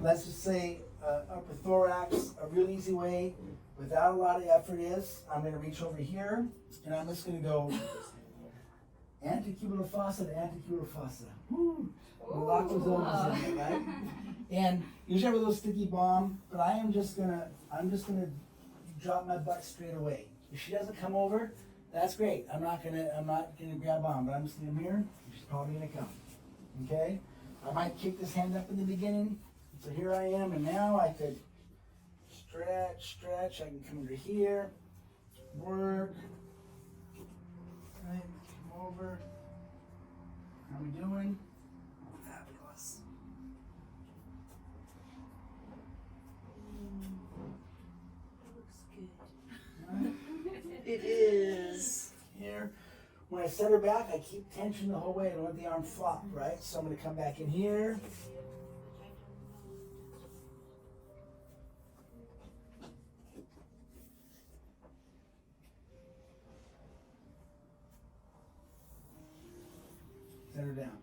let's just say upper thorax, a real easy way without a lot of effort is, I'm gonna reach over here and I'm just gonna go antecubital fossa to antecubital fossa. Woo! Lock those elbows in there, right? And usually I have a little sticky bomb, but I'm just gonna drop my butt straight away. If she doesn't come over, that's great. I'm not gonna grab on, but I'm just gonna come here. She's probably gonna come. Okay? I might kick this hand up in the beginning. So here I am, and now I could stretch. I can come over here, work. Right, come over. How we doing? Fabulous. That looks good. Right. It is. Here. When I set her back, I keep tension the whole way. I don't let the arm flop, right? So I'm going to come back in here. Set her down.